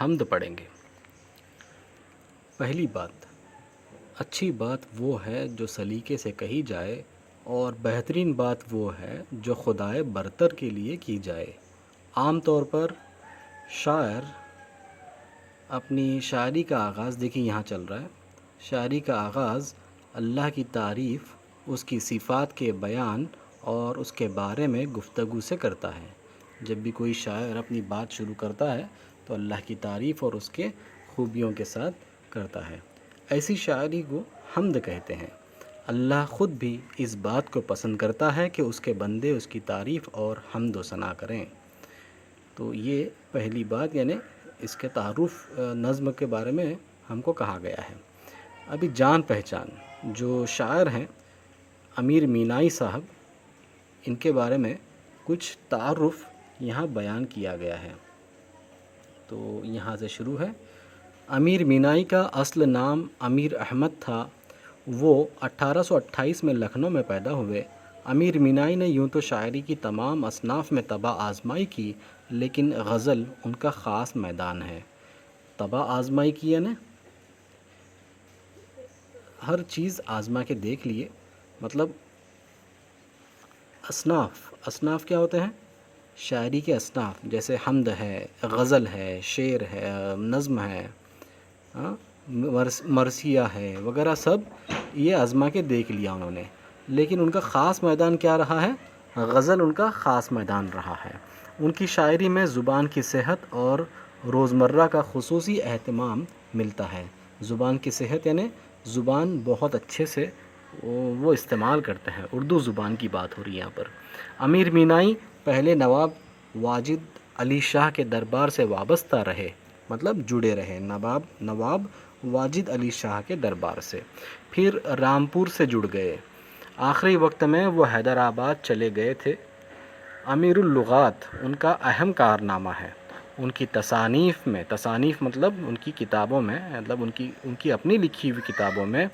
حمد پڑھیں گے۔ پہلی بات، اچھی بات وہ ہے جو سلیقے سے کہی جائے، اور بہترین بات وہ ہے جو خدائے برتر کے لیے کی جائے۔ عام طور پر شاعر اپنی شاعری کا آغاز، دیکھیں یہاں چل رہا ہے، شاعری کا آغاز اللہ کی تعریف، اس کی صفات کے بیان اور اس کے بارے میں گفتگو سے کرتا ہے۔ جب بھی کوئی شاعر اپنی بات شروع کرتا ہے تو اللہ کی تعریف اور اس کے خوبیوں کے ساتھ کرتا ہے۔ ایسی شاعری کو حمد کہتے ہیں۔ اللہ خود بھی اس بات کو پسند کرتا ہے کہ اس کے بندے اس کی تعریف اور حمد و ثنا کریں۔ تو یہ پہلی بات، یعنی اس کے تعارف نظم کے بارے میں ہم کو کہا گیا ہے۔ ابھی جان پہچان، جو شاعر ہیں امیر مینائی صاحب، ان کے بارے میں کچھ تعارف یہاں بیان کیا گیا ہے۔ تو یہاں سے شروع ہے۔ امیر مینائی کا اصل نام امیر احمد تھا۔ وہ 1828 میں لکھنؤ میں پیدا ہوئے۔ امیر مینائی نے یوں تو شاعری کی تمام اصناف میں طبع آزمائی کی، لیکن غزل ان کا خاص میدان ہے۔ طبع آزمائی کی یعنی ہر چیز آزما کے دیکھ لیے، مطلب اصناف کیا ہوتے ہیں؟ شاعری کے اصناف، جیسے حمد ہے، غزل ہے، شعر ہے، نظم ہے، مرثیہ ہے وغیرہ، سب یہ آزما کے دیکھ لیا انہوں نے، لیکن ان کا خاص میدان کیا رہا ہے؟ غزل ان کا خاص میدان رہا ہے۔ ان کی شاعری میں زبان کی صحت اور روزمرہ کا خصوصی اہتمام ملتا ہے۔ زبان کی صحت یعنی زبان بہت اچھے سے وہ استعمال کرتے ہیں، اردو زبان کی بات ہو رہی ہے یہاں پر۔ امیر مینائی پہلے نواب واجد علی شاہ کے دربار سے وابستہ رہے، مطلب جڑے رہے نواب واجد علی شاہ کے دربار سے، پھر رامپور سے جڑ گئے۔ آخری وقت میں وہ حیدرآباد چلے گئے تھے۔ امیر اللغات ان کا اہم کارنامہ ہے۔ ان کی تصانیف مطلب ان کی کتابوں میں، مطلب ان کی اپنی لکھی ہوئی کتابوں میں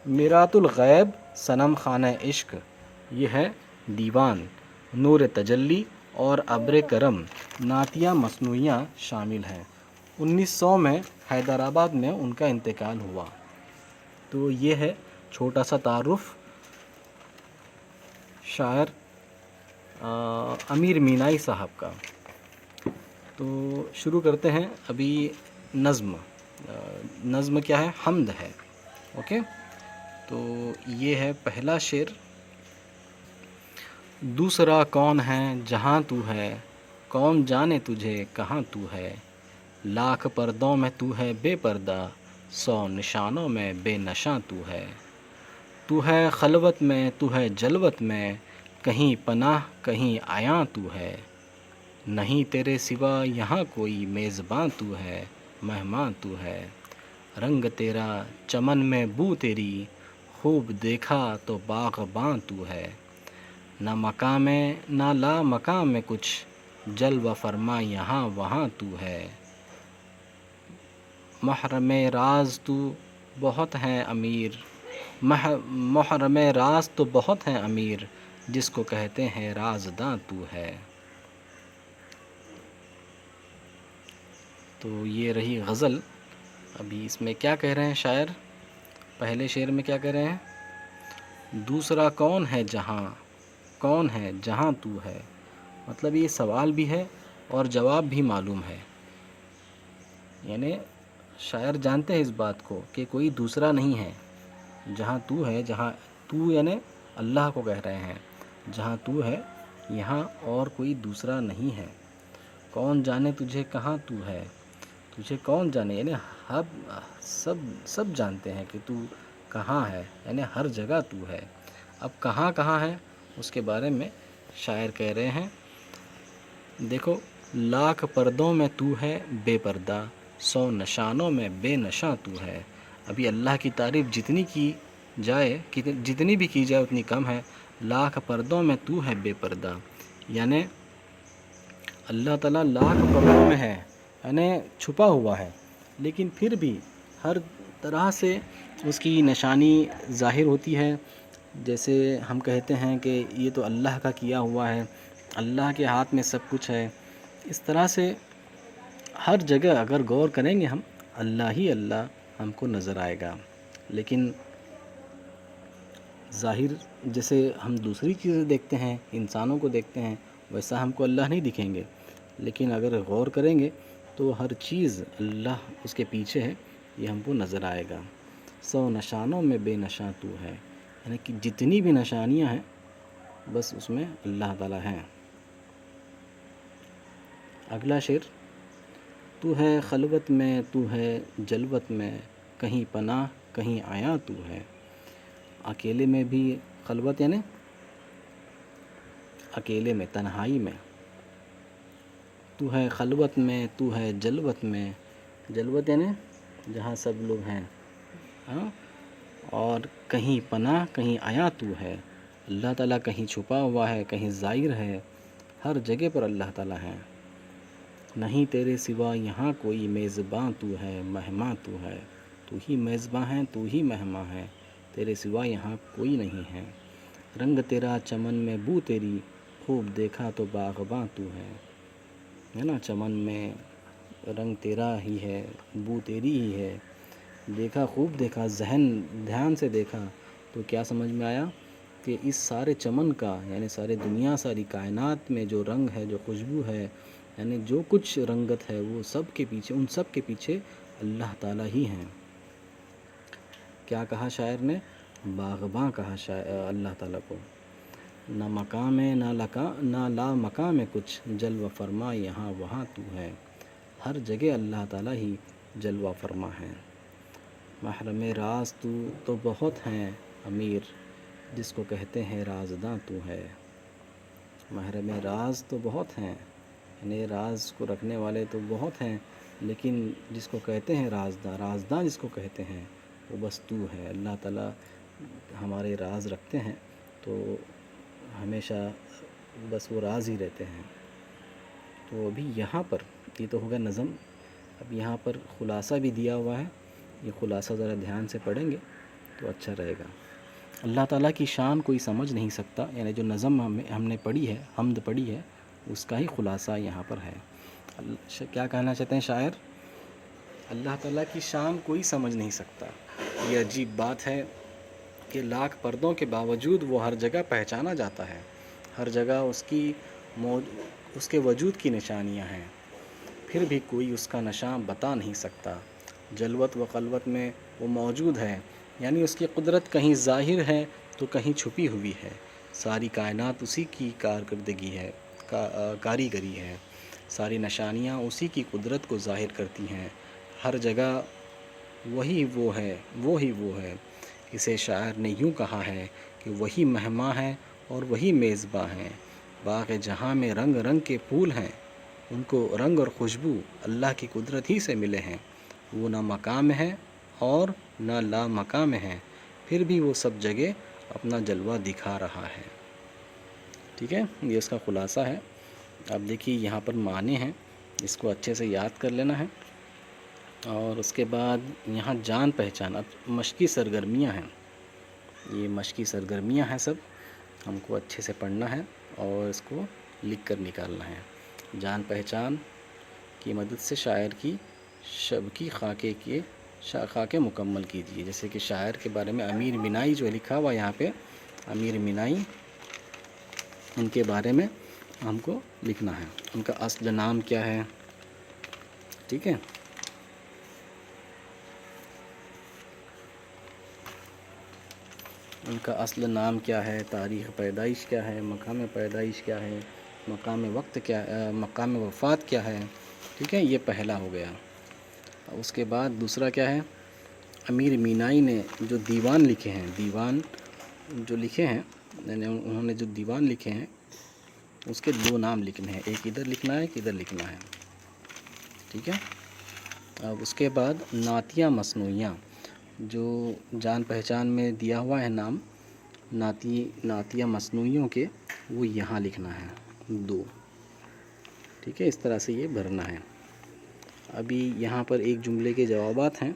میرات الغیب، صنم خانہ عشق، یہ ہے دیوان، نور تجلی اور ابر کرم، نعتیہ مصنوعیاں شامل ہیں۔ 1900 میں حیدرآباد میں ان کا انتقال ہوا۔ تو یہ ہے چھوٹا سا تعارف شاعر امیر مینائی صاحب کا۔ تو شروع کرتے ہیں ابھی نظم کیا ہے؟ حمد ہے۔ اوکے، تو یہ ہے پہلا شعر۔ دوسرا کون ہے جہاں تو ہے، کون جانے تجھے کہاں تو ہے، لاکھ پردوں میں تو ہے بے پردہ، 100 نشانوں میں بے نشاں تو ہے خلوت میں تو ہے جلوت میں، کہیں پناہ کہیں عیاں تو ہے، نہیں تیرے سوا یہاں کوئی میزباں تو ہے، مہمان تو ہے، رنگ تیرا چمن میں بو تیری، خوب دیکھا تو باغباں تو ہے، نہ مقام میں نہ لا مقام میں کچھ، جلوہ فرما یہاں وہاں تو ہے، محرم راز تو بہت ہیں امیر، محرم راز تو بہت ہیں امیر، جس کو کہتے ہیں رازداں تو ہے۔ تو یہ رہی غزل۔ ابھی اس میں کیا کہہ رہے ہیں شاعر؟ پہلے شعر میں کیا کہہ رہے ہیں؟ دوسرا کون ہے جہاں تو ہے، مطلب یہ سوال بھی ہے اور جواب بھی معلوم ہے، یعنی شاعر جانتے ہیں اس بات کو کہ کوئی دوسرا نہیں ہے جہاں تو ہے، جہاں تو یعنی اللہ کو کہہ رہے ہیں، جہاں تو ہے یہاں اور کوئی دوسرا نہیں ہے، کون جانے تجھے کہاں تو ہے، تجھے کون جانے، یعنی سب جانتے ہیں کہ تو کہاں ہے، یعنی ہر جگہ تو ہے۔ اب کہاں ہے اس کے بارے میں شاعر کہہ رہے ہیں، دیکھو، لاکھ پردوں میں تو ہے بے پردہ، 100 نشانوں میں بے نشاں تو ہے۔ ابھی اللہ کی تعریف جتنی بھی کی جائے اتنی کم ہے۔ لاکھ پردوں میں تو ہے بے پردہ، یعنی اللہ تعالیٰ لاکھ پردوں میں ہے، یعنی چھپا ہوا ہے، لیکن پھر بھی ہر طرح سے اس کی نشانی ظاہر ہوتی ہے۔ جیسے ہم کہتے ہیں کہ یہ تو اللہ کا کیا ہوا ہے، اللہ کے ہاتھ میں سب کچھ ہے، اس طرح سے ہر جگہ اگر غور کریں گے ہم، اللہ ہی اللہ ہم کو نظر آئے گا، لیکن ظاہر جیسے ہم دوسری چیزیں دیکھتے ہیں، انسانوں کو دیکھتے ہیں، ویسا ہم کو اللہ نہیں دکھیں گے، لیکن اگر غور کریں گے تو ہر چیز اللہ اس کے پیچھے ہے، یہ ہم کو نظر آئے گا۔ 100 نشانوں میں بے نشاں تو ہے، یعنی کہ جتنی بھی نشانیاں ہیں بس اس میں اللہ تعالیٰ ہیں۔ اگلا شعر، تو ہے خلوت میں تو ہے جلوت میں، کہیں پناہ کہیں آیا تو ہے۔ اکیلے میں بھی خلوت یعنی اکیلے میں، تنہائی میں، تو ہے خلوت میں تو ہے جلوت میں، جلوت یعنی جہاں سب لوگ ہیں، ہاں، اور کہیں پناہ کہیں آیا تو ہے۔ اللہ تعالیٰ کہیں چھپا ہوا ہے، کہیں ظاہر ہے، ہر جگہ پر اللہ تعالیٰ ہے۔ نہیں تیرے سوا یہاں کوئی میزباں تو ہے، مہماں تو ہے، تو ہی میزباں ہے تو ہی مہماں ہے، تیرے سوا یہاں کوئی نہیں ہے۔ رنگ تیرا چمن میں بو تیری، خوب دیکھا تو باغباں تو ہے نا، چمن میں رنگ تیرا ہی ہے، بو تیری ہی ہے، دیکھا خوب دیکھا، دھیان سے دیکھا تو کیا سمجھ میں آیا کہ اس سارے چمن کا، یعنی سارے دنیا، ساری کائنات میں جو رنگ ہے، جو خوشبو ہے، یعنی جو کچھ رنگت ہے، وہ سب کے پیچھے، ان سب کے پیچھے اللہ تعالیٰ ہی ہیں۔ کیا کہا شاعر نے؟ باغباں کہا اللہ تعالیٰ کو۔ نہ مقام ہے نہ لا مقام ہے کچھ، جلوہ فرما یہاں وہاں تو ہے، ہر جگہ اللہ تعالیٰ ہی جلوہ فرما ہے۔ محرم راز تو بہت ہیں امیر، جس کو کہتے ہیں رازداں تو ہے۔ محرم راز تو بہت ہیں، یعنی راز کو رکھنے والے تو بہت ہیں، لیکن جس کو کہتے ہیں رازداں جس کو کہتے ہیں وہ بس تو ہے۔ اللہ تعالیٰ ہمارے راز رکھتے ہیں تو ہمیشہ بس وہ راز ہی رہتے ہیں۔ تو ابھی یہاں پر یہ تو ہوگا نظم، اب یہاں پر خلاصہ بھی دیا ہوا ہے، یہ خلاصہ ذرا دھیان سے پڑھیں گے تو اچھا رہے گا۔ اللہ تعالیٰ کی شان کوئی سمجھ نہیں سکتا، یعنی جو نظم ہم نے پڑھی ہے، حمد پڑھی ہے، اس کا ہی خلاصہ یہاں پر ہے۔ کیا کہنا چاہتے ہیں شاعر؟ اللہ تعالیٰ کی شان کوئی سمجھ نہیں سکتا، یہ عجیب بات ہے کہ لاکھ پردوں کے باوجود وہ ہر جگہ پہچانا جاتا ہے، ہر جگہ اس کے وجود کی نشانیاں ہیں، پھر بھی کوئی اس کا نشان بتا نہیں سکتا۔ جلوت و خلوت میں وہ موجود ہے، یعنی اس کی قدرت کہیں ظاہر ہے تو کہیں چھپی ہوئی ہے، ساری کائنات اسی کی کارکردگی ہے، کاریگری ہے، ساری نشانیاں اسی کی قدرت کو ظاہر کرتی ہیں، ہر جگہ وہی وہ ہے۔ اسے شاعر نے یوں کہا ہے کہ وہی مہماں ہے اور وہی میزباں ہیں، باغ جہاں میں رنگ رنگ کے پھول ہیں، ان کو رنگ اور خوشبو اللہ کی قدرت ہی سے ملے ہیں، وہ نہ مقام ہے اور نہ لا مقام ہے، پھر بھی وہ سب جگہ اپنا جلوہ دکھا رہا ہے۔ ٹھیک ہے، یہ اس کا خلاصہ ہے۔ اب دیکھیے یہاں پر معنی ہیں، اس کو اچھے سے یاد کر لینا ہے، اور اس کے بعد یہاں جان پہچان، اب مشقی سرگرمیاں ہیں، یہ مشقی سرگرمیاں ہیں، سب ہم کو اچھے سے پڑھنا ہے اور اس کو لکھ کر نکالنا ہے۔ جان پہچان کی مدد سے شاعر کی شب کی خاکے مکمل کیجیے، جیسے کہ شاعر کے بارے میں امیر مینائی جو لکھا ہوا یہاں پہ، امیر مینائی، ان کے بارے میں ہم کو لکھنا ہے، ان کا اصل نام کیا ہے، ٹھیک ہے۔ ان کا اصل نام کیا ہے، تاریخ پیدائش کیا ہے، مقام پیدائش کیا ہے، مقام وفات کیا ہے، ٹھیک ہے، یہ پہلا ہو گیا۔ اس کے بعد دوسرا کیا ہے، امیر مینائی نے جو دیوان لکھے ہیں، یعنی انہوں نے جو دیوان لکھے ہیں اس کے 2 نام لکھنے ہیں، ایک ادھر لکھنا ہے، ایک ادھر لکھنا ہے، ٹھیک ہے۔ اب اس کے بعد نعتیہ مصنوعیاں، جو جان پہچان میں دیا ہوا ہے نام نعتیہ مصنوعیوں کے، وہ یہاں لکھنا ہے 2، ٹھیک ہے، اس طرح سے یہ بھرنا ہے۔ ابھی یہاں پر ایک جملے کے جوابات ہیں،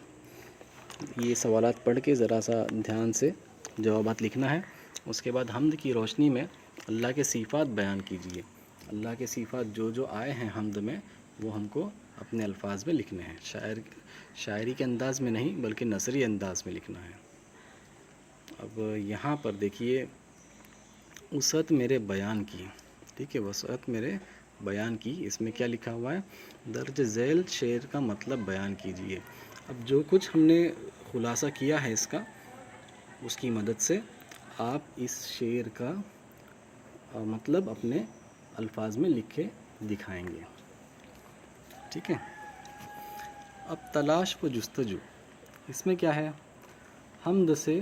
یہ سوالات پڑھ کے ذرا سا دھیان سے جوابات لکھنا ہے۔ اس کے بعد حمد کی روشنی میں اللہ کے صفات بیان کیجیے، اللہ کے صفات جو آئے ہیں حمد میں وہ ہم کو اپنے الفاظ میں لکھنے ہیں، شاعری کے انداز میں نہیں بلکہ نثری انداز میں لکھنا ہے۔ اب یہاں پر دیکھیے، وسعت میرے بیان کی، ٹھیک ہے، وسعت میرے بیان کی، اس میں کیا لکھا ہوا ہے؟ درج ذیل شعر کا مطلب بیان کیجیے۔ اب جو کچھ ہم نے خلاصہ کیا ہے اس کا، اس کی مدد سے آپ اس شعر کا مطلب اپنے الفاظ میں لکھ کے دکھائیں گے، ٹھیک ہے۔ اب تلاش و جستجو، اس میں کیا ہے؟ حمد سے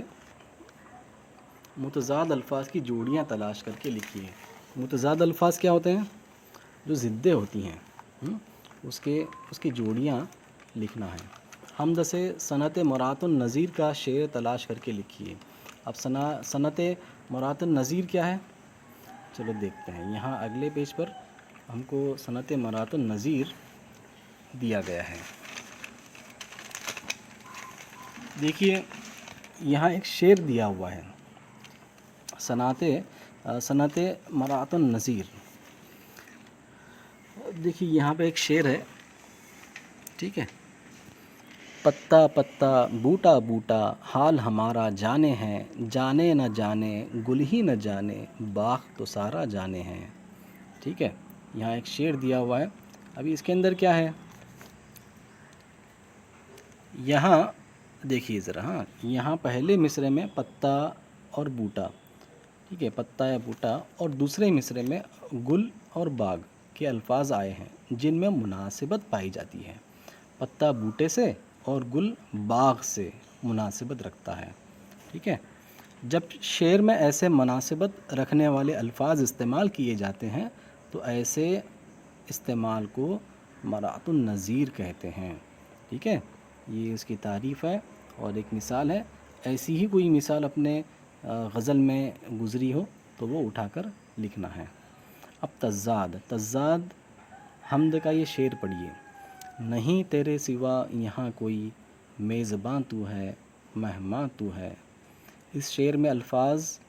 متضاد الفاظ کی جوڑیاں تلاش کر کے لکھیے۔ متضاد الفاظ کیا ہوتے ہیں؟ جو ضدیں ہوتی ہیں، اس کی جوڑیاں لکھنا ہے۔ حمد سے صنعت مرات النظیر کا شعر تلاش کر کے لکھیے۔ اب صنعت مرات النظیر کیا ہے؟ چلو دیکھتے ہیں، یہاں اگلے پیج پر ہم کو صنعت مرات النظیر دیا گیا ہے۔ دیکھیے یہاں ایک شعر دیا ہوا ہے، صنعت مرات النظیر۔ دیکھیے یہاں پہ ایک شعر ہے، ٹھیک ہے۔ پتا پتا بوٹا بوٹا حال ہمارا جانے ہیں، جانے نہ جانے گل ہی نہ جانے باغ تو سارا جانے ہیں، ٹھیک ہے۔ یہاں ایک شعر دیا ہوا ہے۔ ابھی اس کے اندر کیا ہے؟ یہاں دیکھیے ذرا، یہاں پہلے مصرعے میں پتا اور بوٹا، ٹھیک ہے، پتا یا بوٹا، اور دوسرے مصرعے میں گل اور باغ کے الفاظ آئے ہیں جن میں مناسبت پائی جاتی ہے۔ پتا بوٹے سے اور گل باغ سے مناسبت رکھتا ہے، ٹھیک ہے۔ جب شعر میں ایسے مناسبت رکھنے والے الفاظ استعمال کیے جاتے ہیں تو ایسے استعمال کو مرات النظیر کہتے ہیں، ٹھیک ہے۔ یہ اس کی تعریف ہے اور ایک مثال ہے۔ ایسی ہی کوئی مثال اپنے غزل میں گزری ہو تو وہ اٹھا کر لکھنا ہے۔ اب تضاد حمد کا یہ شعر پڑھیے۔ نہیں تیرے سوا یہاں کوئی میزباں تو ہے، مہماں تو ہے۔ اس شعر میں الفاظ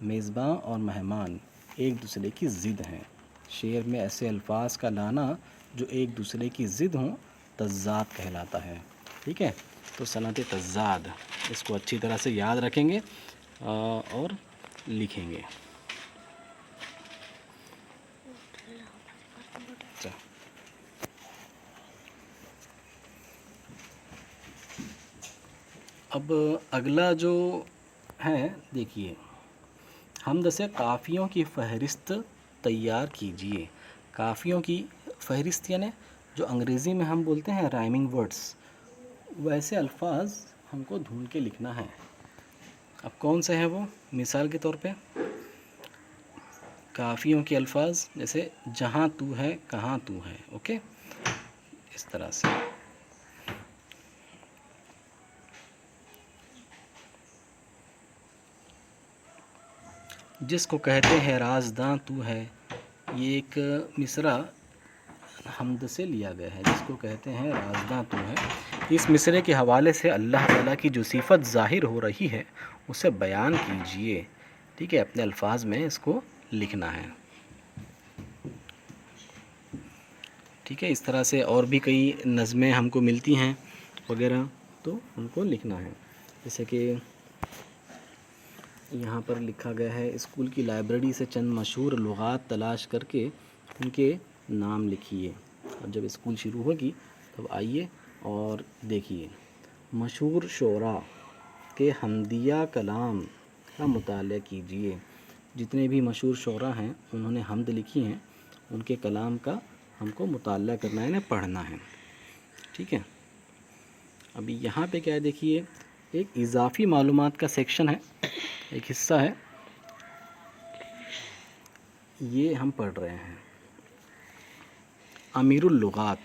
میزباں اور مہمان ایک دوسرے کی ضد ہیں۔ شعر میں ایسے الفاظ کا لانا جو ایک دوسرے کی ضد ہوں تضاد کہلاتا ہے، ٹھیک ہے۔ تو صنعت تضاد، اس کو اچھی طرح سے یاد رکھیں گے اور لکھیں گے۔ اب اگلا جو ہے دیکھیے، حمد سے قافیوں کی فہرست تیار کیجیے۔ قافیوں کی فہرست یعنی جو انگریزی میں ہم بولتے ہیں رائمنگ ورڈز، ویسے الفاظ ہم کو ڈھونڈ کے لکھنا ہے۔ اب کون سے ہیں وہ؟ مثال کے طور پہ قافیوں کے الفاظ جیسے جہاں تو ہے کہاں تو ہے، اوکے، اس طرح سے۔ جس کو کہتے ہیں رازداں تو ہے، یہ ایک مصرع حمد سے لیا گیا ہے۔ جس کو کہتے ہیں رازداں تو ہے، اس مصرعے کے حوالے سے اللہ تعالیٰ کی جو صفت ظاہر ہو رہی ہے اسے بیان کیجئے، ٹھیک ہے۔ اپنے الفاظ میں اس کو لکھنا ہے، ٹھیک ہے۔ اس طرح سے اور بھی کئی نظمیں ہم کو ملتی ہیں وغیرہ، تو ان کو لکھنا ہے۔ جیسے کہ یہاں پر لکھا گیا ہے، اسکول کی لائبریری سے چند مشہور لغات تلاش کر کے ان کے نام لکھیے۔ اور جب اسکول شروع ہوگی تب آئیے اور دیکھیے، مشہور شعراء کے حمدیہ کلام کا مطالعہ کیجیے۔ جتنے بھی مشہور شعراء ہیں انہوں نے حمد لکھی ہیں، ان کے کلام کا ہم کو مطالعہ کرنا ہے، انہیں پڑھنا ہے، ٹھیک ہے۔ ابھی یہاں پہ کیا ہے دیکھیے، ایک اضافی معلومات کا سیکشن ہے، ایک حصہ ہے، یہ ہم پڑھ رہے ہیں۔ امیر اللغات،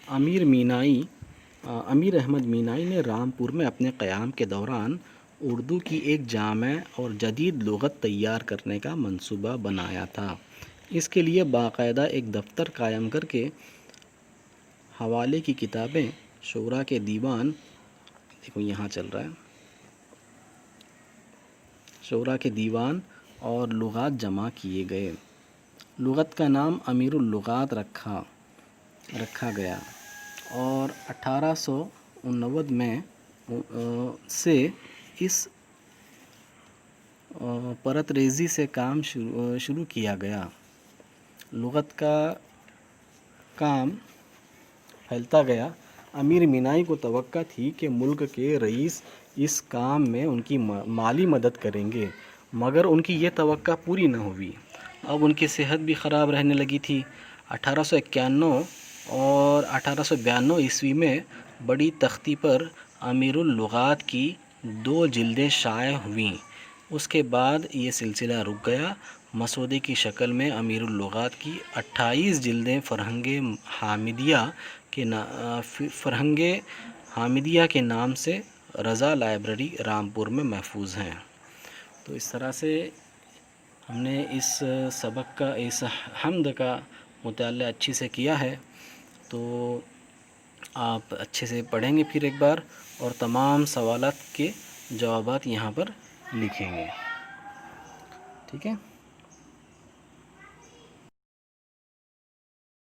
امیر احمد مینائی نے رامپور میں اپنے قیام کے دوران اردو کی ایک جامع اور جدید لغت تیار کرنے کا منصوبہ بنایا تھا۔ اس کے لیے باقاعدہ ایک دفتر قائم کر کے حوالے کی کتابیں، شعراء کے دیوان، دیکھو یہاں چل رہا ہے، شعراء کے دیوان اور لغات جمع کیے گئے۔ لغت کا نام امیر اللغات رکھا رکھا گیا اور 1889 میں سے اس پرت ریزی سے کام شروع کیا گیا۔ لغت کا کام پھیلتا گیا۔ امیر مینائی کو توقع تھی کہ ملک کے رئیس اس کام میں ان کی مالی مدد کریں گے، مگر ان کی یہ توقع پوری نہ ہوئی۔ اب ان کی صحت بھی خراب رہنے لگی تھی۔ 1891 اور 1892 عیسوی میں بڑی تختی پر امیر اللغات کی 2 جلدیں شائع ہوئیں۔ اس کے بعد یہ سلسلہ رک گیا۔ مسودے کی شکل میں امیر اللغات کی 28 جلدیں فرہنگ حامدیہ کے نام سے رضا لائبریری رامپور میں محفوظ ہیں۔ تو اس طرح سے ہم نے اس سبق کا، اس حمد کا مطالعہ اچھی سے کیا ہے۔ تو آپ اچھے سے پڑھیں گے پھر ایک بار، اور تمام سوالات کے جوابات یہاں پر لکھیں گے، ٹھیک ہے؟